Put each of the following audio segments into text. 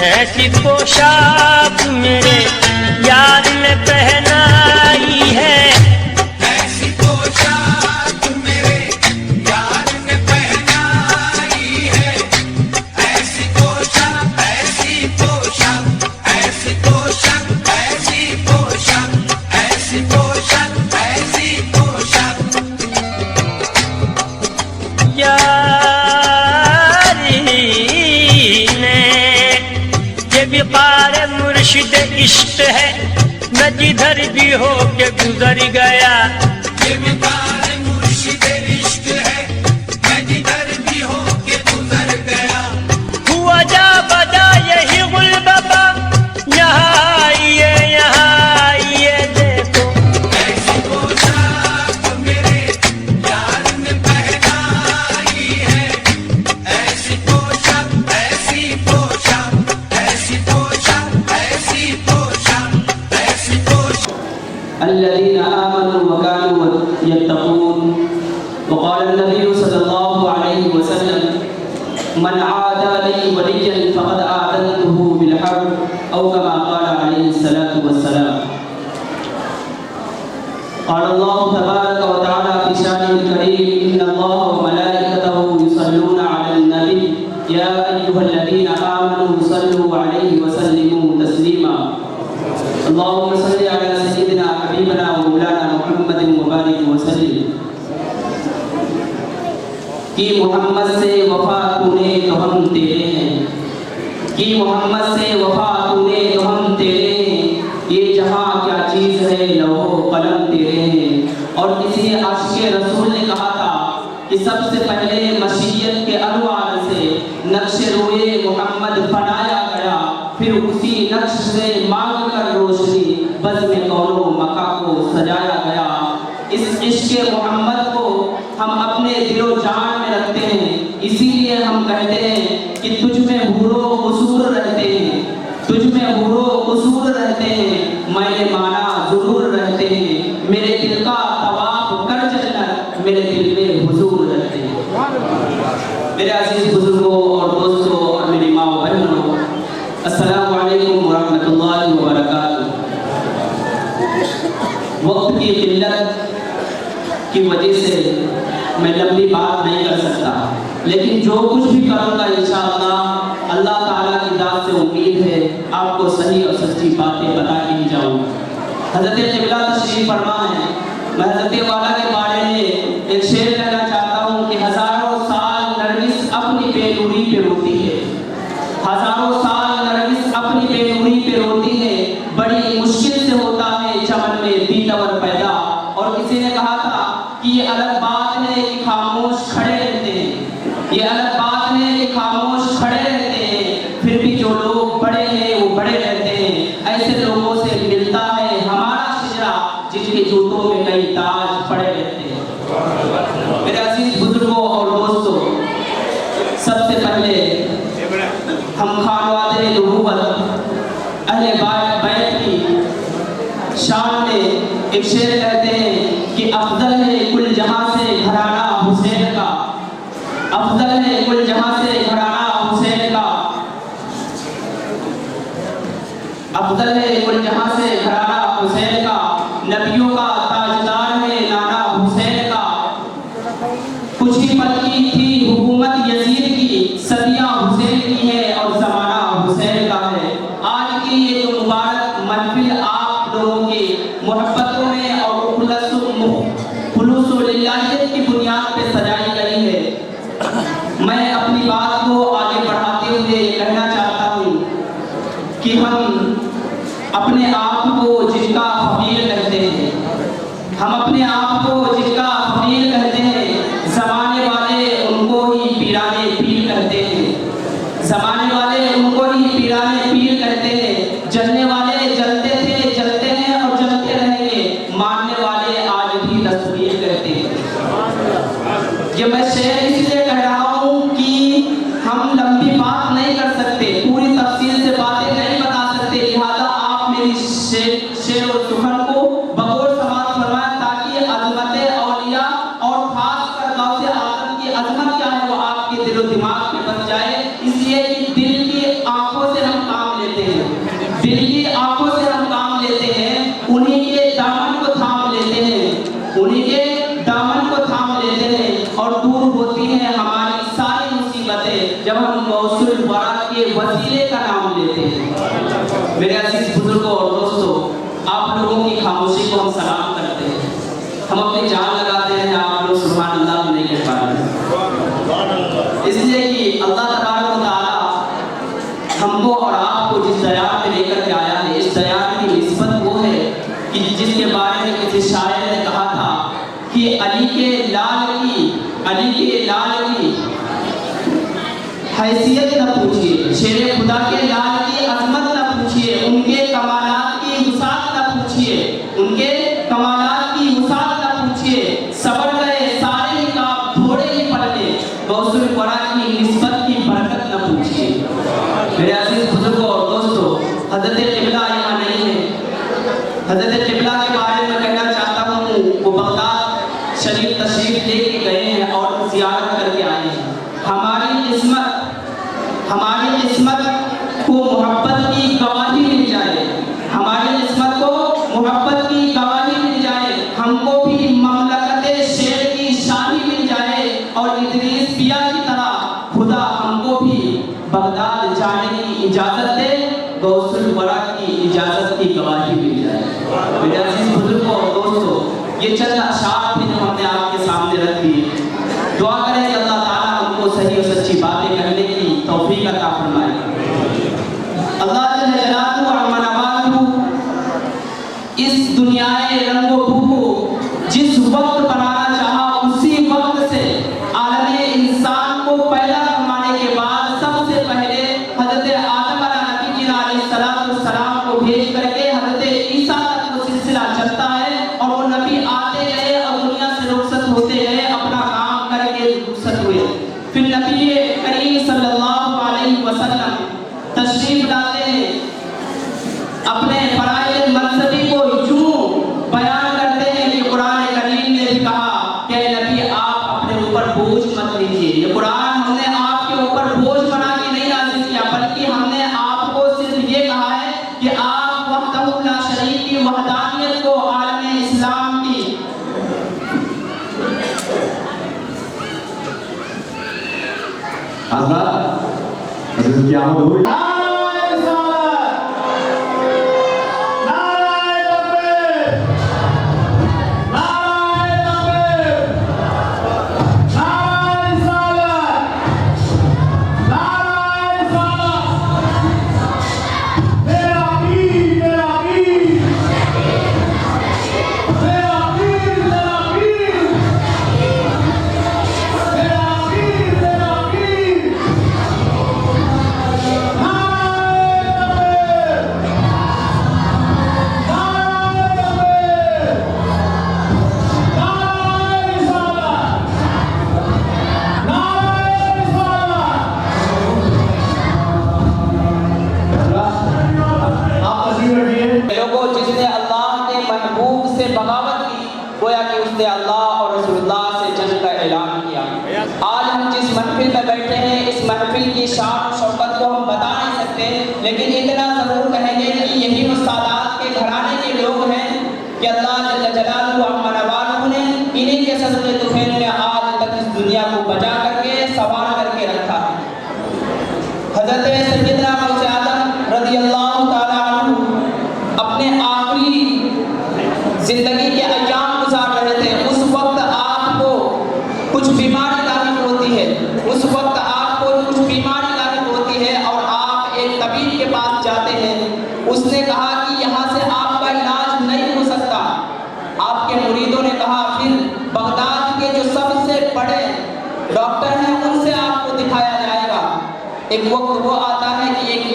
ایسی پوشاک میرے یار نے پہنائی ہے، ایسی پوشاک میرے یار نے پہنائی ہے، ایسی پوشاک ایسی پوشاک ایسی پوشاک ایسی پوشاک ایسی پوشاک ایسی پوشاک یاری نے یہ وقار مرشد عشق ہے، میں جدھر بھی ہو کے گزر گیا، یہ وقار مرشد عشق ہے، میں جدھر بھی ہو کے گزر گیا، ہوا جا بجا یہی غلبہ، یہاں آئیے دیکھو، ایسی پوشاک میرے یار نے پہنائی ہے، ایسی پوشاک ایسی پوشاک ایسی پوشاک ایسی پوشاک ایسی پوشاک الذين آمنوا وكانوا يتقون. وقال النبي صلى الله عليه وسلم من عادى لي وليا فقد آذنته بالحرب أو كما قال عليه الصلاة والسلام. قال الله تبارك وتعالى في شانه الكريم إن الله وملائكته يصلون على النبي يا أيها الذين آمنوا صلوا عليه وسلموا تسليما. اللهم صل على سيدنا حبيبنا ومولانا محمد مبارك وسلم. کہ محمد سے وفا تو نے تو ہم تیرے ہیں، کہ محمد سے وفا تو نے تو ہم تیرے ہیں، یہ جہاں کیا چیز ہے لوح و قلم تیرے ہیں. اور کسی عاشق رسول نے کہا تھا کہ سب سے پہلے مشیت کے انوار سے نقش روئے محمد بنایا گیا، پھر اسی نقش سے مانگ کر روشنی بزم کون و مکہ کو سجایا گیا. اس عشق محمد کو ہم اپنے دل و جان میں رکھتے ہیں، اسی لیے ہم کہتے ہیں کہ تجھ میں حور و قصور رہتے ہیں، تجھ میں حور و قصور رہتے ہیں، میں مانا ضرور رہتے ہیں، میرے دل کا طواف کر جنت میرے دل میں حضور رہتے ہیں. میرے عزیز بزرگوں اور دوستوں اور میری ماں و بہنوں، السلام علیکم ورحمۃ اللہ وبرکاتہ. وقت کی قلت کی وجہ سے میں لمبی بات نہیں کر سکتا، لیکن جو کچھ بھی کروں گا انشاءاللہ اللہ تعالیٰ کی ذات سے امید ہے آپ کو صحیح اور سچی باتیں بتا کے ہی جاؤں. حضرت قبلہ تشریف فرما ہے. میں حضرت والا کے بارے میں ایک شعر کہنا چاہتا ہوں کہ ہزاروں سال نرگس اپنی بے نوری پہ روتی ہے، ہزاروں سال نرگس اپنی بے نوری پہ روتی ہے، بڑی مشکل سے ہوتا ہے چمن میں دیدور پیدا. اور کسی نے کہا تھا کہ یہ الگ بات ہے کہ خاموش کھڑے رہتے ہیں، یہ الگ بات ہے کہ خاموش کھڑے رہتے ہیں، پھر بھی جو لوگ بڑے ہیں وہ بڑے رہتے ہیں. ایسے لوگوں سے ملتا ہے ہمارا شجرا جن کے جوتوں میں کئی تاج پڑے رہتے ہیں. میرے عزیز بزرگوں اور دوستوں، سب سے پہلے ہم خانواد نبوت اہل بیت کی شان میں ایک شعر کہتے ہیں کہ افضل ہے کل جہاں سے گھرانہ حسین کا، افضل ہے کل جہاں سے گھرانہ حسین کا، افضل ہے کل جہاں سے گھرانہ حسین کا، نبیوں کا تاجدار ہے نانا حسین کا. کچھ ہی پل کی تھی حکومت یزید کی، صدیاں حسین کی ہے اور زمانہ حسین کا ہے. آج کی یہ جو مبارک محفل آپ لوگوں کی محبتوں میں اور خلوص و للہیت کی بنیاد پہ سجائی گئی ہے. میں اپنی بات کو آگے بڑھاتے ہوئے یہ کہنا چاہتا ہوں کہ ہم اپنے آپ کو جن کا فقیر کہتے ہیں، ہم اپنے آپ کو جن کا فقیر کہتے ہیں، زمانے والے ان کو ہی پیرانے پیر کہتے ہیں، زمانے والے ان کو ہی پیرانے پیر کہتے ہیں. جلنے والے جلتے تھے جلتے ہیں اور جلتے رہیں گے، ماننے والے آج بھی تصویر کہتے ہیں. یہ میں شعر اس لیے کہہ رہا ہوں کہ ہم لمبی بات نہیں کر سکتے، پوری تفصیل سے باتیں نہیں بتا سکتے، لہذا آپ میری دل کی آنکھوں سے ہم کام لیتے ہیں، انہی کے دامن کو تھام لیتے ہیں، انہی کے دامن کو تھام لیتے ہیں، اور دور ہوتی ہیں ہماری ساری مصیبتیں جب ہم غوث الورا کے وسیلے کا نام لیتے ہیں۔ میرے عزیز بزرگوں اور دوستوں، آپ لوگوں کی خاموشی کو ہم سلام کرتے ہیں، ہم اپنی جان لگاتے ہیں، آپ لوگ سبحان اللہ نہیں کہہ پا رہے، اس لیے کہ اللہ تبارک و تعالیٰ ہم کو اور آپ کو جس دیار میں لے کر کے آیا ہے، اس دیار کی نسبت وہ ہے کہ جس کے بارے میں کسی شاعر نے کہا تھا کہ علی کے لال کی حیثیت نہ پوچھئے، شیر خدا کے لال کی عظمت نہ پوچھئے، ان کے کمالات کی وسعت نہ پوچھئے، ان کے کمالات کی وسعت نہ پوچھئے، صبر گئے سارے ہی کام تھوڑے ہی پڑھنے، غوث الورا کی نسبت کی برکت نہ پوچھئے۔ میرے عزیز بزرگوں اور دوستوں، حضرت قبلہ یہاں نہیں ہے، حضرت قبلہ کے بارے میں کہنا چاہتا ہوں، وہ بغداد شریف تشریف لے کے گئے ہیں اور زیارت کر کے آئے ہیں۔ ہماری قسمت کو محبت کی گواہی مل جائے، ہماری قسمت کو محبت کی گواہی مل جائے، ہم کو بھی مملکت شیر کی شاہی مل جائے، اور ادریس پیا کی طرح خدا ہم کو بھی بغداد جانے کی اجازت دے، غوث الورا کی اجازت کی گواہی مل جائے۔ میرے عزیز بزرگوں اور دوستوں، یہ چند اشعار بھی جو ہم نے آپ کے سامنے رکھ دیے، دعا کریں کہ اللہ تعالیٰ ہم کو صحیح اور سچی باتیں کرنے کی توفیق عطا فرمائے۔ اللہ جل جلالہ و عظم نوالہ اس دنیا رنگ و بو کو جس وقت بنانا چاہا، اسی وقت سے عالم انسان کو پیدا فرمانے کے بعد سب سے پہلے حضرت آدم علیہ نبی جی علیہ السلام کو بھیج کر کے حضرت عیسیٰ تک وہ سلسلہ چلتا ہے، اور وہ نبی آتے گئے اور دنیا سے رخصت ہوتے گئے، اپنا کام کر کے رخصت ہوئے۔ پھر نبی کریم صلی اللہ علیہ وسلم تشریف لاتے ہیں، اپنے فرائض منصبی کو یوں بیان کرتے ہیں کہ قرآن کریم نے بھی کہا کہ نبی آپ اپنے اوپر بوجھ مت لیجیے۔ یہ قرآن ہم نے آپ کے اوپر بوجھ بنا کے نہیں نازل کیا، بلکہ ہم نے آپ کو صرف یہ کہا ہے کہ آپ وحدہ لا شریک کی وحدانیت کو عالم اسلام کی حضرت کی آمد ہوئی۔ بغاوت کی، گویا کہ اس نے اللہ اور رسول اللہ سے جنگ کا اعلان کیا۔ آج ہم جس محفل میں بیٹھے ہیں، اس محفل کی شان و شوکت کو ہم بتا نہیں سکتے، لیکن اتنا ضرور کہیں گے کہ یہی سادات کے گھرانے کے لوگ ہیں کہ اللہ جل جلالہ و عظم نوالہ نے انہی کے صدقے طفیل میں آج تک اس دنیا کو بچا کر کے سنوار کر کے رکھا ہے۔ حضرت سیدنا غوث اعظم رضی اللہ تعالیٰ عنہ اپنے آخری زندگی کے ایام گزار رہے تھے، اس وقت آپ کو کچھ بیماری لاحق ہوتی ہے، اس وقت آپ کو کچھ بیماری لاحق ہوتی ہے اور آپ ایک طبیب کے پاس جاتے ہیں۔ اس نے کہا کہ یہاں سے آپ کا علاج نہیں ہو سکتا۔ آپ کے مریدوں نے کہا پھر بغداد کے جو سب سے بڑے ڈاکٹر ہیں ان سے آپ کو دکھایا جائے گا۔ ایک وقت وہ آتا ہے کہ ایک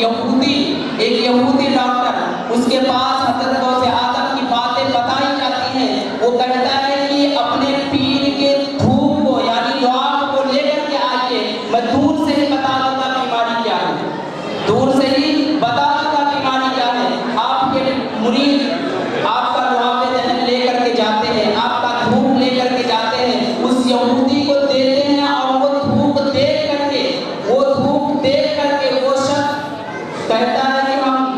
یہودی ڈاکٹر، اس کے پاس حضرت غوث اعظم کی باتیں بتائی جاتی ہیں۔ وہ کہتا ہے کہ اپنے پیر کے دھوپ کو یعنی دعا کو لے کر کے آئیے، میں دور سے ہی بتا دوں گا بیماری کیا ہے، دور سے ہی بتا دوں گا بیماری کیا ہے۔ آپ کے مرید آپ کا لعاب ذہن لے کر کے جاتے ہیں، آپ کا دھوپ لے کر کے جاتے ہیں، اس یہودی کو دیتے ہیں اور وہ دھوپ دیکھ کر کے وہ شخص کہتا ہے کہ ہم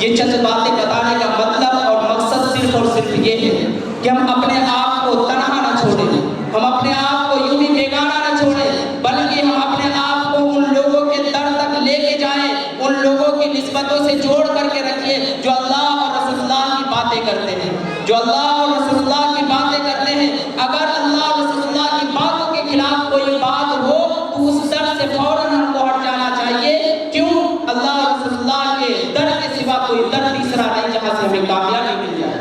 یہ چند باتیں بتانے کا مطلب اور مقصد صرف اور صرف یہ ہے کہ ہم اپنے آپ کو تنہا نہ چھوڑیں، ہم اپنے آپ کو یوں ہی بیگانہ نہ چھوڑیں، بلکہ ہم اپنے آپ کو ان لوگوں کے در تک لے کے جائیں، ان لوگوں کی نسبتوں سے جوڑ کر کے رکھیے جو اللہ اور رسول اللہ کی باتیں کرتے ہیں، جو اللہ اور رسول اللہ کی باتیں کرتے ہیں۔ اگر اللہ اور رسول اللہ کی باتوں کے خلاف کوئی بات ہو تو اس در سے فوراً ہم کو ہٹ جانا چاہیے۔ کیوں؟ اللہ اور رسول اللہ کے در کے سوا کوئی در تیسرا نہیں جہاں سے ہمیں کامیابی مل جائے۔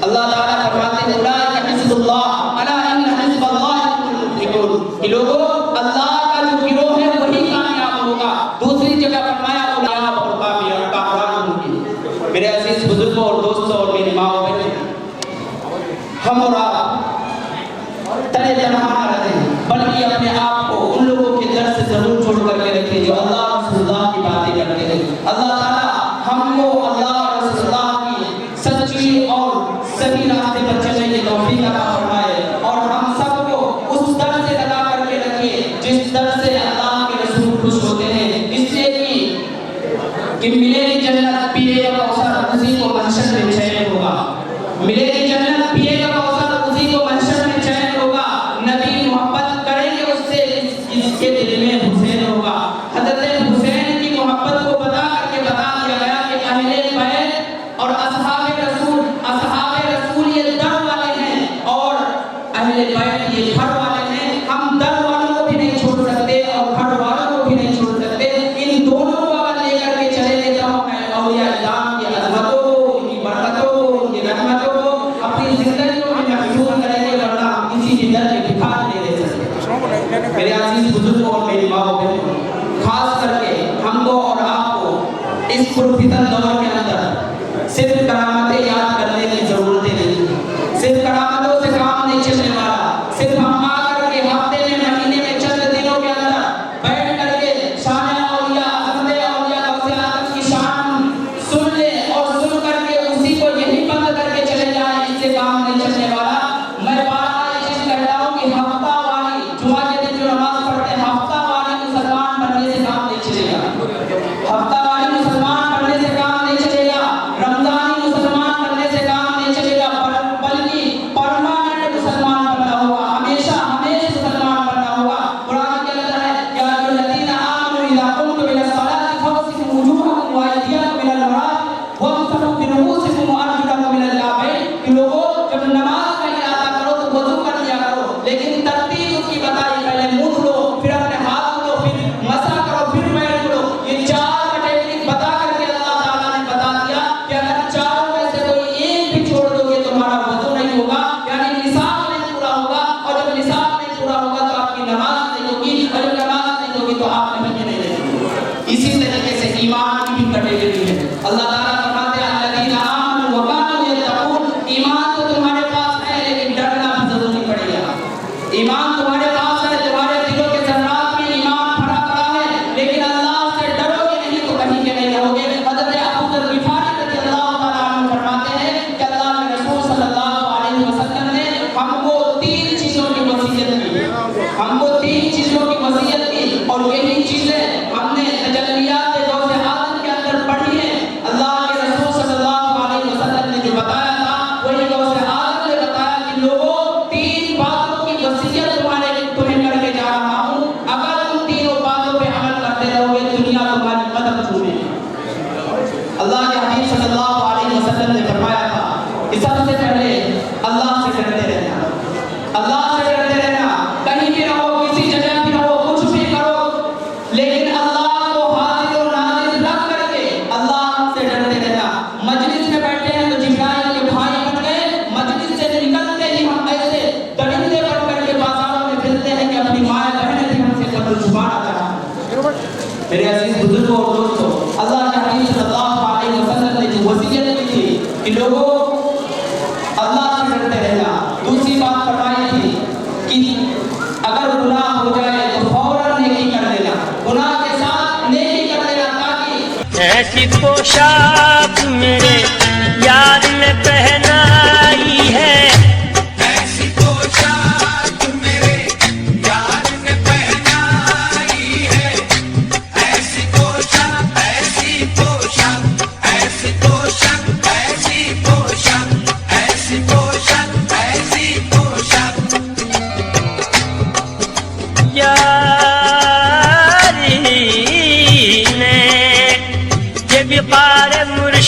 اللہ تعالیٰ فرماتے ہیں اولئک حزب اللہ الا ان حزب اللہ هم المفلحون، کہ لوگوں اللہ کا جو گروہ ہے وہی کامیاب ہوگا۔ دوسری جگہ فرمایا کامیاب اور کامران ہوں گے۔ میرے عزیز بزرگوں اور دوستوں اور میری ماں اور بہنوں، ہم اور آپ تنہا نہ رہیں بلکہ اپنے آپ کو ان لوگوں کے در سے ضرور چھوڑ کر کے رکھیں جو اللہ اور رسول اللہ کی باتیں کرتے ہیں۔ اللہ تعالیٰ ہم کو اللہ اور رسول اللہ کی سچی اور صحیح راستے پر چلنے کی توفیق عطا فرمائے، اور ہم سب کو اس در سے لگا کر کے رکھیے جس در سے اللہ کے رسول خوش ہوتے ہیں، اس سے کہ ملے گی جنت پیے گا کوثر اسی کو محشر میں چین ہوگا، ملے گی جنت پیے گا کوثر اسی کو محشر میں چین ہوگا، نبی محبت کریں گے اس سے جس کے دل میں حسین ہوگا۔ حضرت حسین کی محبت کو بتا کر کے بتا دیا گیا کہ اہل بیت اور اصحاب رسول یہ در والے ہیں اور اہل بیت یہ گھر والے ہیں۔ ہم در والوں کو بھی نہیں چھوڑ سکتے اور گھر والوں کو بھی نہیں چھوڑ سکتے، ان دونوں کو اگر لے کر کے چلے گے تو ہم اولیاء کرام کی عظمتوں کو، ان کی برکتوں کو، ان کی رحمتوں کو اپنی زندگیوں میں محفوظ کریں گے، ورنہ ہم کسی بھی در کے بھکار نہیں دے سکتے۔ میرے عزیز بزرگوں اور میری ماں و بہنوں، خاص کر کے ہم کو اور آپ کو اس پرفتن دور کے اندر صرف کرامتیں یاد کرنے کی ضرورتیں نہیں، صرف کرامتوں سے کام نہیں چلنے والا، صرف ہم آ کر کے ہفتے میں مہینے میں چند دنوں کے اندر بیٹھ کر کے شان اولیاء حضرت اولیاء غوث اعظم کی شان سن لیں اور سن کر کے اسی کو یہی بند کر کے چلے جائیں، اس سے کام نہیں چلنے والا۔ میں بار یہ چیز کہتا ہوں کہ ہفتہ واری جمعہ کے دن جو نماز پڑھتے ہیں ہفتہ واری مسلمان بننے سے کام نہیں چلے گا، ہفتہ واری مسلمان بننے سے کام نہیں چلے گا، رمضانی مسلمان بننے سے کام نہیں چلے گا، بلکہ پرماننٹ مسلمان بننا ہوگا، ہمیشہ مسلمان بننا ہوگا۔ قرآن کے اندر ہے یا ایھا الذین آمنوا اذا قمتم الی الصلاۃ فاغسلوا وجوہکم وایدیکم الی المرافق وامسحوا برؤوسکم وارجلکم الی الکعبین، کہ لوگوں جب نماز کا ارادہ کرو تو وضو کر لیا کرو، لیکن ترتیب اس کی بتائی، پہلے منہ دھلو، پھر اپنے ہاتھ دھلو، پھر مسح کرو، پھر پیر دھلو۔ یہ چار ٹیکنیک بتا کر کے اللہ تعالیٰ نے بتا دیا کہ اگر چاروں میں سے کوئی ایک بھی چھوڑ دو گے تمہارا وضو نہیں ہوگا، یعنی نصاب نہیں پورا ہوگا، اور جب نصاب نہیں پورا ہوگا تو آپ کی نماز نہیں ہوگی، اور جب نماز نہیں ہوگی تو آپ مہینے نہیں رہیں گے۔ اسی طریقے سے ایمان کی بھی کیٹیگری ہے۔ اللہ تعالیٰ فرماتے ہیں الذین آمنوا وکانوا یتقون، ایمان تو تمہارے پاس ہے لیکن ڈرنا بھی ضروری پڑے گا۔ ایمان تمہارے پاس ہے، تمہارے دلوں کے ذرات میں ایمان بھرا پڑا ہے، لیکن اللہ سے ڈرو گے نہیں تو کہیں کے نہیں رہو گے۔ حضرت ابو ذر غفاری رضی اللہ تعالیٰ عنہ فرماتے ہیں کہ اللہ کے رسول صلی اللہ علیہ وسلم نے ہم کو 3 چیزوں کی وصیت کی، ہم کو 3 چیزوں کی وصیت کی، اور یہی چیزیں ہم نے تجلیات غوث اعظم کے اندر پڑھی ہیں۔ اللہ کے رسول صلی اللہ علیہ وسلم نے جو بتایا تھا وہی غوث اعظم نے بتایا کہ لوگوں 3 باتوں کی وصیت تمہیں کر کے جا رہا ہوں، اگر تم تینوں باتوں پہ عمل کرتے رہو گے دنیا تمہاری قدم چومے گی۔ اللہ کے حبیب صلی اللہ علیہ وسلم نے فرمایا تھا کہ سب سے پہلے اللہ سے ڈرتے رہنا، اللہ سے ڈرتے رہنا، کہیں بھی رہو، کسی جگہ بھی رہو، کچھ بھی کرو، لیکن اللہ کو حاضر و ناظر رکھ کر کے اللہ سے ڈرتے رہنا۔ مجلس میں بیٹھے ہیں تو جبرائیل کے بھائی بن گئے، مجلس سے نکلتے ہی ہم ایسے درندے بن کر کے بازاروں میں پھرتے ہیں کہ اپنی ماں بہنیں بھی ہم سے قدر چھپانا چاہتے ہیں۔ میرے عزیز بزرگوں اور دوستوں، اللہ کے حبیب صلی اللہ علیہ وسلم نے جو وصیت کی تھی کہ لوگوں اللہ سے ڈرتے رہنا، دوسری بات فرمائی تھی کہ اگر گناہ ہو جائے تو فوراً نیکی کر لینا، گناہ کے ساتھ نیکی کر لینا، تاکہ ایسی پوشاک میرے یار نے پہنائی ہے، ایسی پوشاک میرے یار نے پہنائی ہے، ایسی پوشاک، ایسی پوشاک، ایسی